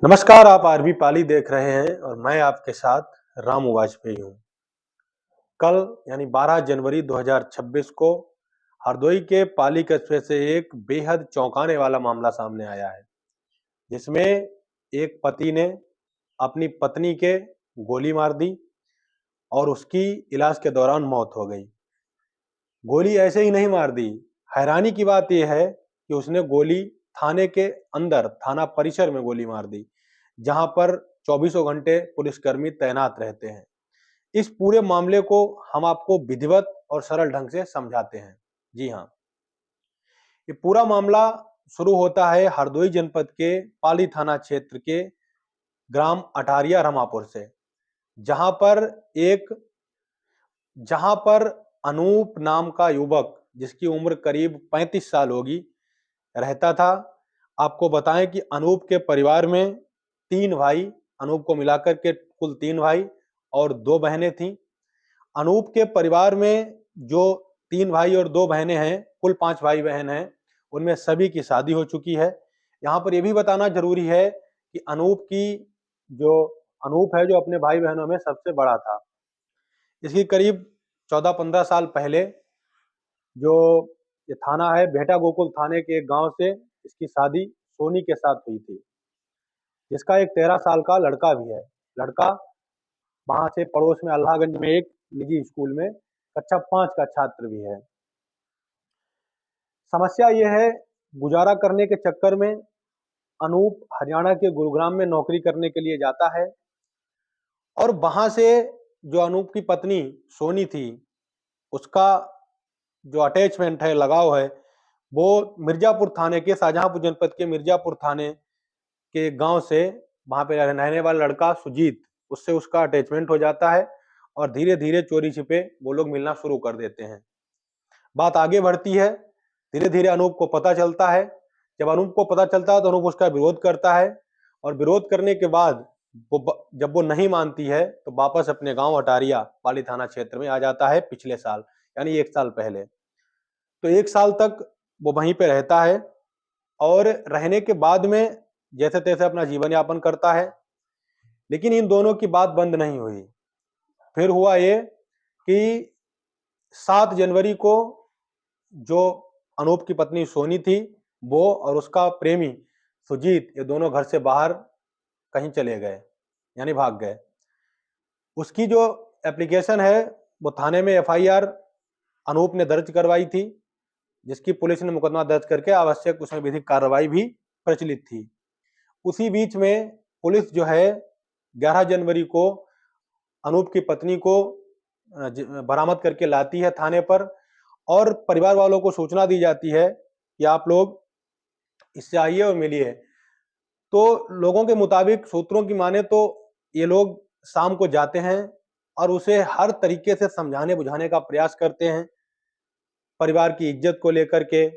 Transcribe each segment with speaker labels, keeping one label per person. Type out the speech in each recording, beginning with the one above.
Speaker 1: नमस्कार, आप आरबी पाली देख रहे हैं और मैं आपके साथ रामू वाजपेयी हूँ। कल यानी 12 जनवरी 2026 को हरदोई के पाली कस्बे से एक बेहद चौंकाने वाला मामला सामने आया है, जिसमें एक पति ने अपनी पत्नी के गोली मार दी और उसकी इलाज के दौरान मौत हो गई। गोली ऐसे ही नहीं मार दी, हैरानी की बात यह है कि उसने गोली थाने के अंदर, थाना परिसर में गोली मार दी, जहां पर चौबीसों घंटे पुलिसकर्मी तैनात रहते हैं। इस पूरे मामले को हम आपको विधिवत और सरल ढंग से समझाते हैं। जी हाँ, ये पूरा मामला शुरू होता है हरदोई जनपद के पाली थाना क्षेत्र के ग्राम अटारिया रमापुर से, जहां पर एक जहां पर अनूप नाम का युवक, जिसकी उम्र करीब 35 साल होगी, रहता था। आपको बताएं कि अनूप के परिवार में 3 भाई, अनूप को मिलाकर के कुल 3 भाई और 2 बहनें थीं। अनूप के परिवार में जो 3 भाई और 2 बहनें हैं, कुल 5 भाई-बहन हैं, उनमें सभी की शादी हो चुकी है। यहाँ पर ये भी बताना ज़रूरी है कि जो अनूप है, जो अपने भाई-बहनों में सबसे बड़ा था। इसकी करीब 14-15 साल पहले जो ये थाना है, भेटा गोकुल थाने के एक गाँव से इसकी शादी सोनी के साथ हुई थी, जिसका एक 13 साल का लड़का भी है। लड़का वहाँ से पड़ोस में अल्लाहगंज में एक निजी स्कूल में कक्षा 5 का छात्र भी है। समस्या ये है, गुजारा करने के चक्कर में अनूप हरियाणा के गुरुग्राम में नौकरी करने के लिए जाता है और वहाँ से जो अनूप की पत्नी सोनी थी, उसका जो अटैचमेंट है, लगाव है, वो मिर्ज़ापुर थाने के, शाहजहाँपुर जनपद के मिर्ज़ापुर थाने के गाँव से, वहाँ पे रहने वाला लड़का सुजीत, उससे उसका अटैचमेंट हो जाता है और धीरे-धीरे चोरी-छिपे वो लोग मिलना शुरू कर देते हैं। बात आगे बढ़ती है, धीरे-धीरे अनूप को पता चलता है। जब अनूप को पता चलता है तो अनूप उसका विरोध करता है और विरोध करने के बाद जब वो नहीं मानती है तो वापस अपने गाँव अटारिया पाली थाना क्षेत्र में आ जाता है पिछले साल, यानी 1 साल पहले। तो 1 साल तक वो वहीं पे रहता है और रहने के बाद में जैसे-तैसे अपना जीवन यापन करता है। लेकिन इन दोनों की बात बंद नहीं हुई। फिर हुआ ये कि 7 जनवरी को जो अनूप की पत्नी सोनी थी, वो और उसका प्रेमी सुजीत, ये दोनों घर से बाहर कहीं चले गए, यानी भाग गए। उसकी जो एप्लीकेशन है, वो थाने में एफआईआर अनूप ने दर्ज करवाई थी, जिसकी पुलिस ने मुकदमा दर्ज करके आवश्यक उसमें विधिक कार्रवाई भी प्रचलित थी। उसी बीच में पुलिस जो है 11 जनवरी को अनूप की पत्नी को बरामद करके लाती है थाने पर और परिवार वालों को सूचना दी जाती है कि आप लोग इससे आइए और मिलिए। तो लोगों के मुताबिक, सूत्रों की माने तो ये लोग शाम को जाते हैं और उसे हर तरीके से समझाने बुझाने का प्रयास करते हैं, परिवार की इज्जत को लेकर के,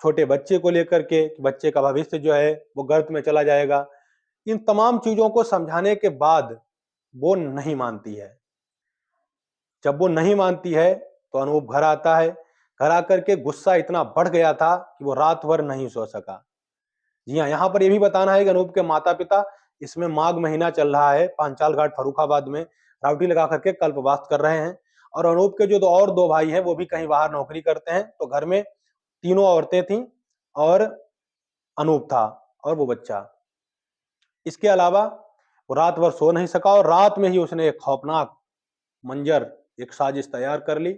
Speaker 1: छोटे बच्चे को लेकर के, कि बच्चे का भविष्य जो है वो गर्त में चला जाएगा। इन तमाम चीजों को समझाने के बाद वो नहीं मानती है। जब वो नहीं मानती है तो अनूप घर आता है। घर आकर के गुस्सा इतना बढ़ गया था कि वो रात भर नहीं सो सका। जी हाँ, यहाँ पर ये भी बताना है कि अनूप के माता-पिता, इसमें माघ महीना चल रहा है, पांचाल घाट फर्रुखाबाद में रावटी लगा करके कल्पवास कर रहे हैं और अनूप के जो और 2 भाई हैं, वो भी कहीं बाहर नौकरी करते हैं। तो घर में तीनों औरतें थीं और अनूप था और वो बच्चा। इसके अलावा वो रात भर सो नहीं सका और रात में ही उसने एक खौफनाक मंजर, एक साजिश तैयार कर ली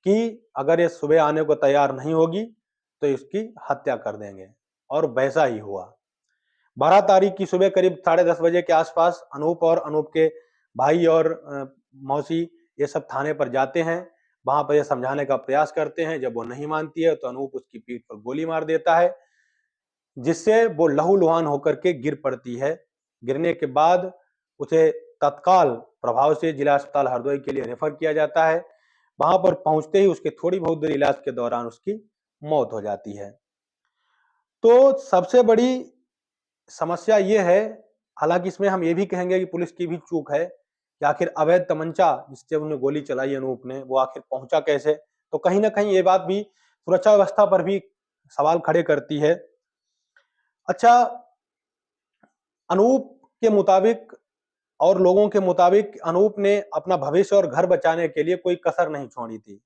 Speaker 1: कि अगर ये सुबह आने को तैयार नहीं होगी तो इसकी हत्या कर देंगे, और वैसा ही हुआ। 12 तारीख की सुबह करीब 10:30 बजे के आसपास अनूप और अनूप के भाई और मौसी ये सब थाने पर जाते हैं। वहां पर ये समझाने का प्रयास करते हैं। जब वो नहीं मानती है तो अनूप उसकी पीठ पर गोली मार देता है, जिससे वो लहूलुहान होकर के गिर पड़ती है। गिरने के बाद उसे तत्काल प्रभाव से जिला अस्पताल हरदोई के लिए रेफर किया जाता है। वहां पर पहुंचते ही उसके थोड़ी बहुत देर इलाज के दौरान उसकी मौत हो जाती है। तो सबसे बड़ी समस्या ये है, हालांकि इसमें हम ये भी कहेंगे कि पुलिस की भी चूक है कि आखिर अवैध तमंचा जिससे उन्हें गोली चलाई अनूप ने, वो आखिर पहुंचा कैसे। तो कहीं ना कहीं ये बात भी सुरक्षा व्यवस्था पर भी सवाल खड़े करती है। अच्छा, अनूप के मुताबिक और लोगों के मुताबिक अनूप ने अपना भविष्य और घर बचाने के लिए कोई कसर नहीं छोड़ी थी।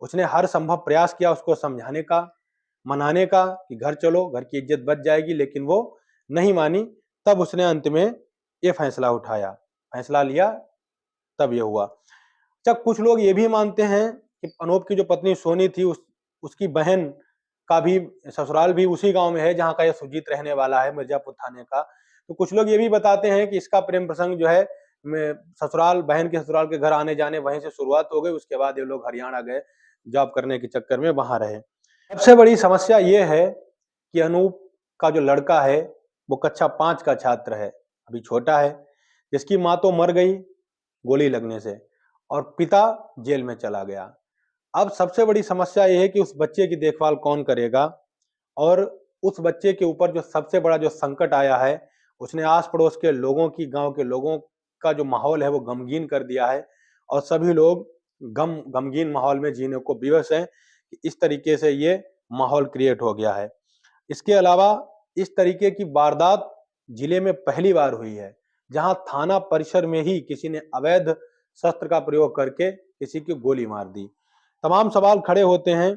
Speaker 1: उसने हर संभव प्रयास किया उसको समझाने का, मनाने का कि घर चलो, घर की इज्जत बच जाएगी, लेकिन वो नहीं मानी। तब उसने अंत में ये फैसला उठाया, फैसला लिया, तब ये हुआ। जब कुछ लोग ये भी मानते हैं कि अनूप की जो पत्नी सोनी थी, उसकी बहन का भी ससुराल भी उसी गांव में है जहां का ये सुजीत रहने वाला है, मिर्जापुर थाने का। तो कुछ लोग ये भी बताते हैं कि इसका प्रेम प्रसंग जो है ससुराल, बहन के ससुराल के घर आने जाने वहीं से शुरुआत हो गई। उसके बाद ये लोग हरियाणा गए, जॉब करने के चक्कर में वहां रहे। सबसे बड़ी समस्या ये है कि अनूप का जो लड़का है वो कक्षा 5 का छात्र है, अभी छोटा है, जिसकी माँ तो मर गई गोली लगने से और पिता जेल में चला गया। अब सबसे बड़ी समस्या यह है कि उस बच्चे की देखभाल कौन करेगा, और उस बच्चे के ऊपर जो सबसे बड़ा जो संकट आया है, उसने आस पड़ोस के लोगों की, गांव के लोगों का जो माहौल है वो गमगीन कर दिया है, और सभी लोग गमगीन माहौल में जीने को विवश हैं। इस तरीके से ये माहौल क्रिएट हो गया है। इसके अलावा इस तरीके की वारदात जिले में पहली बार हुई है, जहां थाना परिसर में ही किसी ने अवैध शस्त्र का प्रयोग करके किसी की गोली मार दी। तमाम सवाल खड़े होते हैं